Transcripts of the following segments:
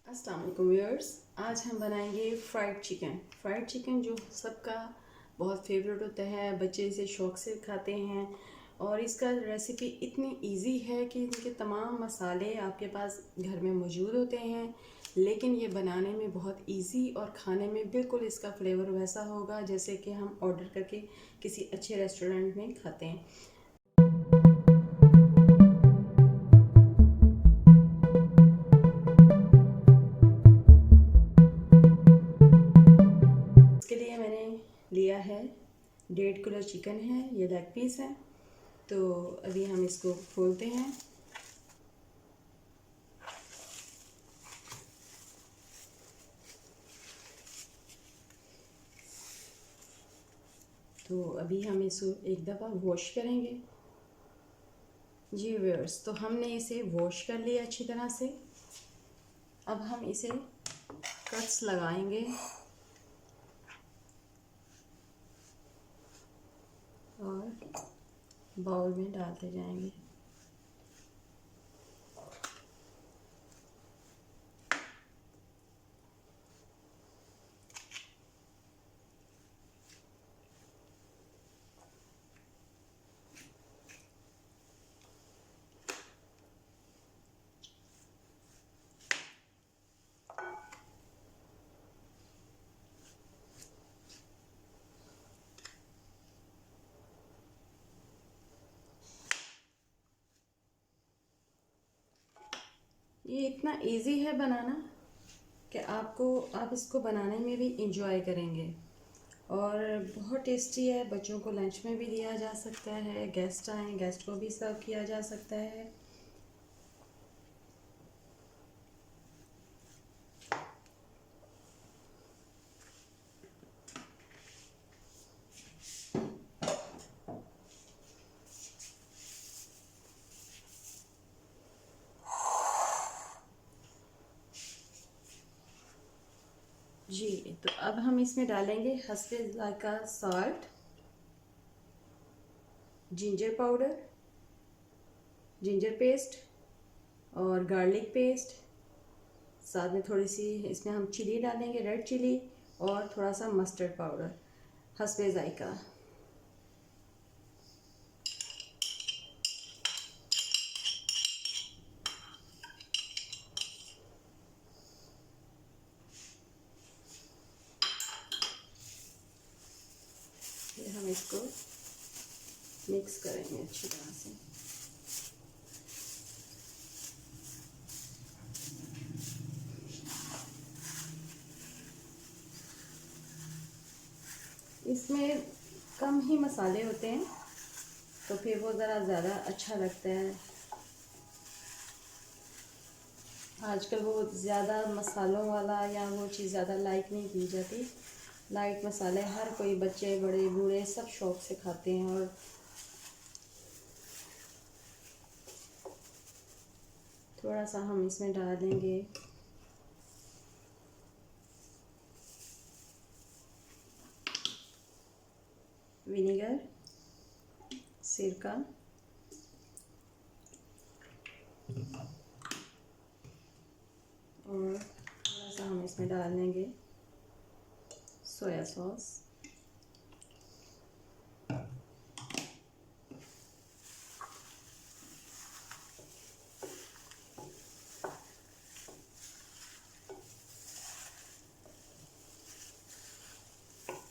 अस्सलाम वालेकुम व्यूअर्स। आज हम बनाएंगे फ्राइड चिकन। फ्राइड चिकन जो सबका बहुत फेवरेट होता है, बच्चे इसे शौक़ से खाते हैं और इसका रेसिपी इतनी इजी है कि इनके तमाम मसाले आपके पास घर में मौजूद होते हैं, लेकिन ये बनाने में बहुत इजी और खाने में बिल्कुल इसका फ्लेवर वैसा होगा जैसे कि हम ऑर्डर करके किसी अच्छे रेस्टोरेंट में खाते हैं। इसके लिए मैंने लिया है 1.5 किलो चिकन है, ये लेग पीस है। तो अभी हम इसको खोलते हैं। तो अभी हम इसको एक दफ़ा वॉश करेंगे। जी व्यूअर्स, तो हमने इसे वॉश कर लिया अच्छी तरह से। अब हम इसे कट्स लगाएंगे और बाउल में डालते जाएंगे। ये इतना इजी है बनाना कि आप इसको बनाने में भी इंजॉय करेंगे और बहुत टेस्टी है। बच्चों को लंच में भी दिया जा सकता है, गेस्ट आए गेस्ट को भी सर्व किया जा सकता है। जी, तो अब हम इसमें डालेंगे हस्बे ज़ायक़ा salt, ginger powder, ginger paste और गार्लिक पेस्ट। साथ में थोड़ी सी इसमें हम चिली डालेंगे, रेड चिली, और थोड़ा सा मस्टर्ड पाउडर हस्बे ज़ायक़ा। फिर हम इसको मिक्स करेंगे अच्छी तरह से। इसमें कम ही मसाले होते हैं तो फिर वो ज़रा ज़्यादा अच्छा लगता है। आजकल वो ज़्यादा मसालों वाला या वो चीज़ ज़्यादा लाइक नहीं की जाती। लाइट मसाले हर कोई, बच्चे बड़े बूढ़े सब शौक़ से खाते हैं। और थोड़ा सा हम इसमें डाल देंगे विनेगर, सिरका, और थोड़ा सा हम इसमें डाल देंगे सोया सॉस।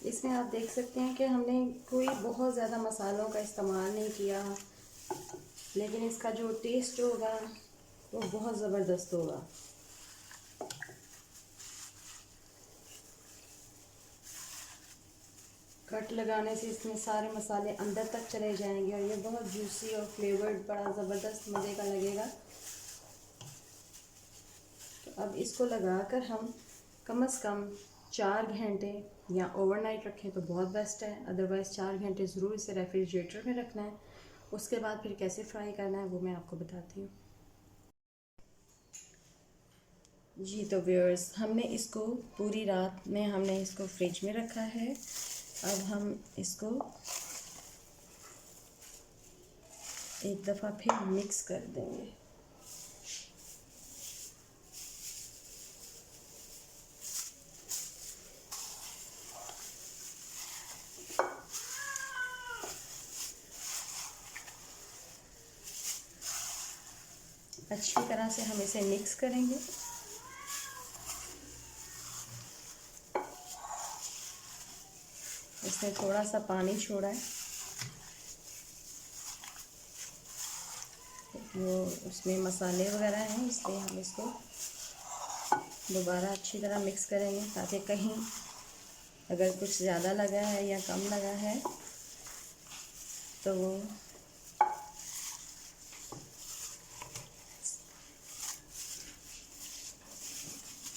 इसमें आप देख सकते हैं कि हमने कोई बहुत ज़्यादा मसालों का इस्तेमाल नहीं किया, लेकिन इसका जो टेस्ट होगा वो बहुत ज़बरदस्त होगा। कट लगाने से इसमें सारे मसाले अंदर तक चले जाएंगे और ये बहुत जूसी और फ्लेवर्ड, बड़ा ज़बरदस्त मज़े का लगेगा। तो अब इसको लगाकर हम कम से कम 4 घंटे या ओवरनाइट रखें तो बहुत बेस्ट है। अदरवाइज़ 4 घंटे ज़रूर इसे रेफ्रिजरेटर में रखना है। उसके बाद फिर कैसे फ्राई करना है वो मैं आपको बताती हूँ। जी, तो व्यूअर्स, हमने इसको पूरी रात में हमने इसको फ्रिज में रखा है। अब हम इसको एक दफ़ा फिर मिक्स कर देंगे। अच्छी तरह से हम इसे मिक्स करेंगे। इसने थोड़ा सा पानी छोड़ा है, वो उसमें मसाले वगैरह हैं, इसलिए हम इसको दोबारा अच्छी तरह मिक्स करेंगे, ताकि कहीं अगर कुछ ज़्यादा लगा है या कम लगा है तो वो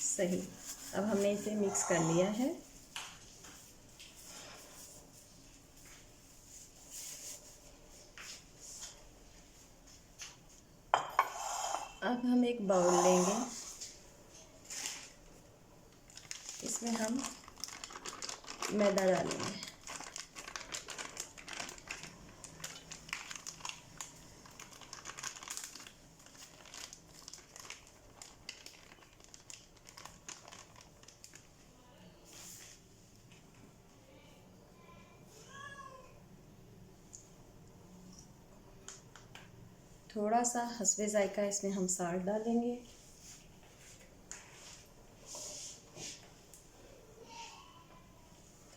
सही। अब हमने इसे मिक्स कर लिया है। अब हम एक बाउल लेंगे, इसमें हम मैदा डालेंगे। थोड़ा सा हस्बे जायका इसमें हम साल्ट डालेंगे।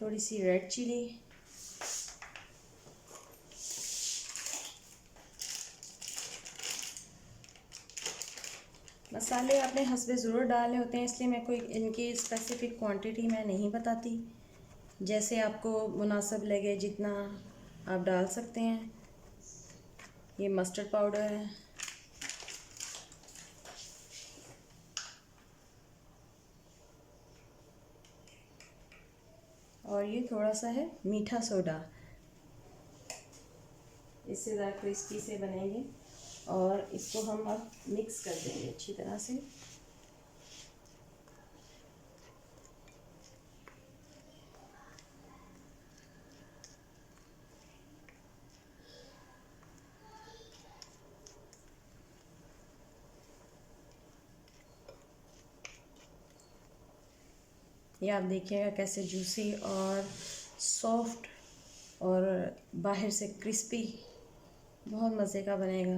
थोड़ी सी रेड चिली, मसाले आपने हस्बे ज़रूर डाले होते हैं, इसलिए मैं कोई इनकी स्पेसिफ़िक क्वांटिटी मैं नहीं बताती। जैसे आपको मुनासिब लगे जितना आप डाल सकते हैं। ये मस्टर्ड पाउडर है, और ये थोड़ा सा है मीठा सोडा। इससे ज़रा क्रिस्पी से बनेंगे, और इसको हम अब मिक्स कर देंगे अच्छी तरह से। ये आप देखिएगा कैसे जूसी और सॉफ्ट और बाहर से क्रिस्पी, बहुत मज़े का बनेगा।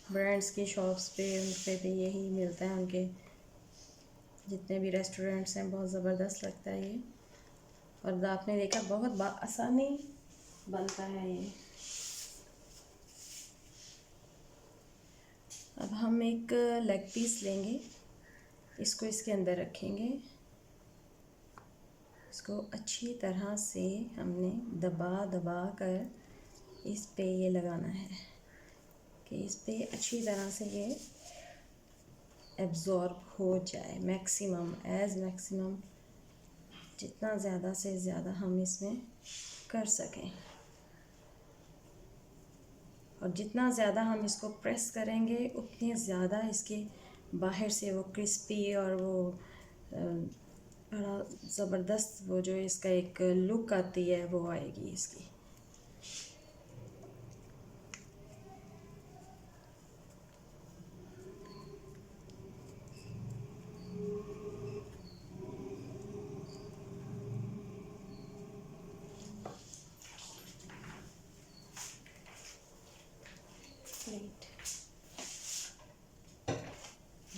ब्रांड्स की शॉप्स पे उन पे भी यही मिलता है, उनके जितने भी रेस्टोरेंट्स हैं, बहुत ज़बरदस्त लगता है ये। और आपने देखा बहुत आसानी बनता है ये। अब हम एक लेग पीस लेंगे, इसको इसके अंदर रखेंगे। इसको अच्छी तरह से हमने दबा दबा कर इस पे ये लगाना है कि इस पे अच्छी तरह से ये एब्ज़ॉर्ब हो जाए। मैक्सिमम जितना ज़्यादा से ज़्यादा हम इसमें कर सकें, और जितना ज़्यादा हम इसको प्रेस करेंगे उतनी ज़्यादा इसके बाहर से वो क्रिस्पी और वो बड़ा ज़बरदस्त वो जो इसका एक लुक आती है वो आएगी इसकी।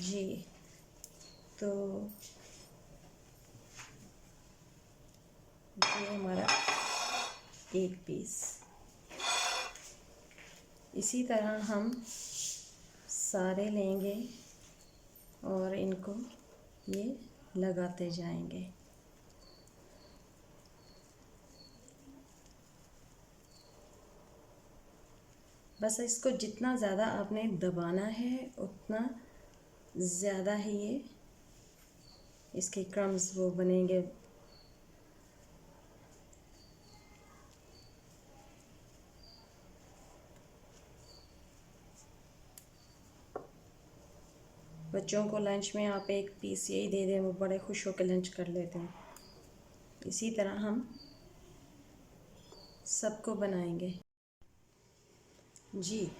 जी, तो ये हमारा एक पीस। इसी तरह हम सारे लेंगे और इनको ये लगाते जाएंगे। बस इसको जितना ज़्यादा आपने दबाना है उतना ज़्यादा ही ये इसके क्रम्स वो बनेंगे। बच्चों को लंच में आप एक पीस यही दे दें, वो बड़े खुश होकर लंच कर लेते हैं। इसी तरह हम सबको बनाएंगे। जी,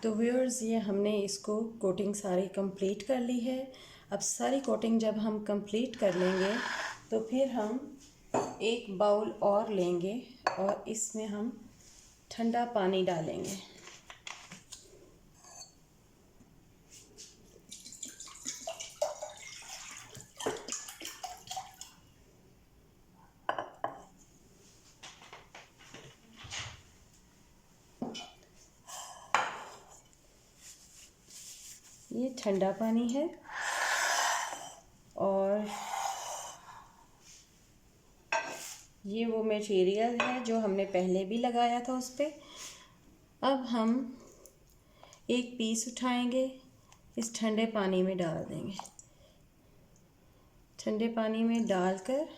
तो व्यूअर्स, ये हमने इसको कोटिंग सारी कंप्लीट कर ली है। अब सारी कोटिंग जब हम कंप्लीट कर लेंगे तो फिर हम एक बाउल और लेंगे और इसमें हम ठंडा पानी डालेंगे। ये ठंडा पानी है और ये वो मटेरियल है जो हमने पहले भी लगाया था उस पर। अब हम एक पीस उठाएंगे, इस ठंडे पानी में डाल देंगे। ठंडे पानी में डालकर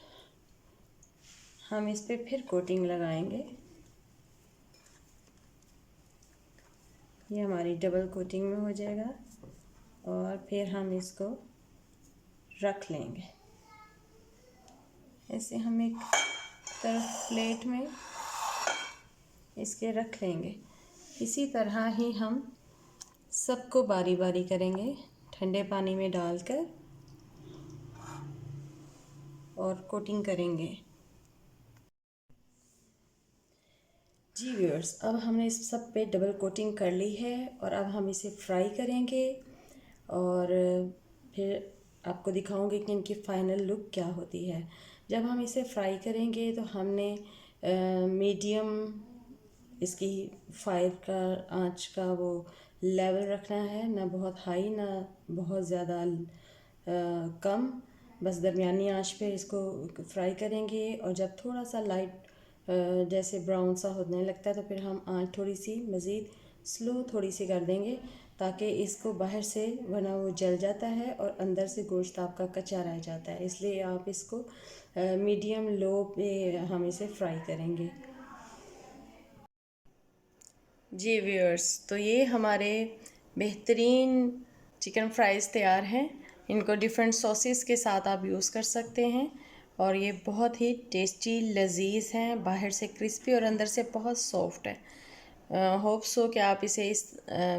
हम इस पे फिर कोटिंग लगाएंगे। ये हमारी डबल कोटिंग में हो जाएगा और फिर हम इसको रख लेंगे। ऐसे हम एक तरफ प्लेट में इसके रख लेंगे। इसी तरह ही हम सबको बारी बारी करेंगे, ठंडे पानी में डालकर और कोटिंग करेंगे। जी व्यूअर्स, अब हमने इस सब पे डबल कोटिंग कर ली है और अब हम इसे फ्राई करेंगे और फिर आपको दिखाऊंगी कि इनकी फ़ाइनल लुक क्या होती है। जब हम इसे फ्राई करेंगे तो हमने मीडियम इसकी फायर का आंच का वो लेवल रखना है, ना बहुत हाई ना बहुत ज़्यादा कम, बस दरमियानी आंच पे इसको फ्राई करेंगे। और जब थोड़ा सा लाइट जैसे ब्राउन सा होने लगता है तो फिर हम आंच थोड़ी सी मज़ीद स्लो थोड़ी सी कर देंगे, ताकि इसको बाहर से वरना वो जल जाता है और अंदर से गोश्त आपका कच्चा रह जाता है। इसलिए आप इसको मीडियम लो पे हम इसे फ्राई करेंगे। जी व्यूअर्स, तो ये हमारे बेहतरीन चिकन फ्राइज़ तैयार हैं। इनको डिफरेंट सॉसेस के साथ आप यूज़ कर सकते हैं और ये बहुत ही टेस्टी लजीज हैं, बाहर से क्रिस्पी और अंदर से बहुत सॉफ्ट है। होप सो कि आप इसे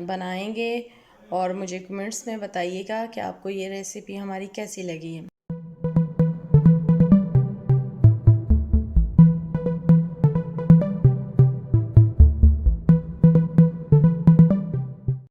बनाएंगे और मुझे कमेंट्स में बताइएगा कि आपको ये रेसिपी हमारी कैसी लगी है।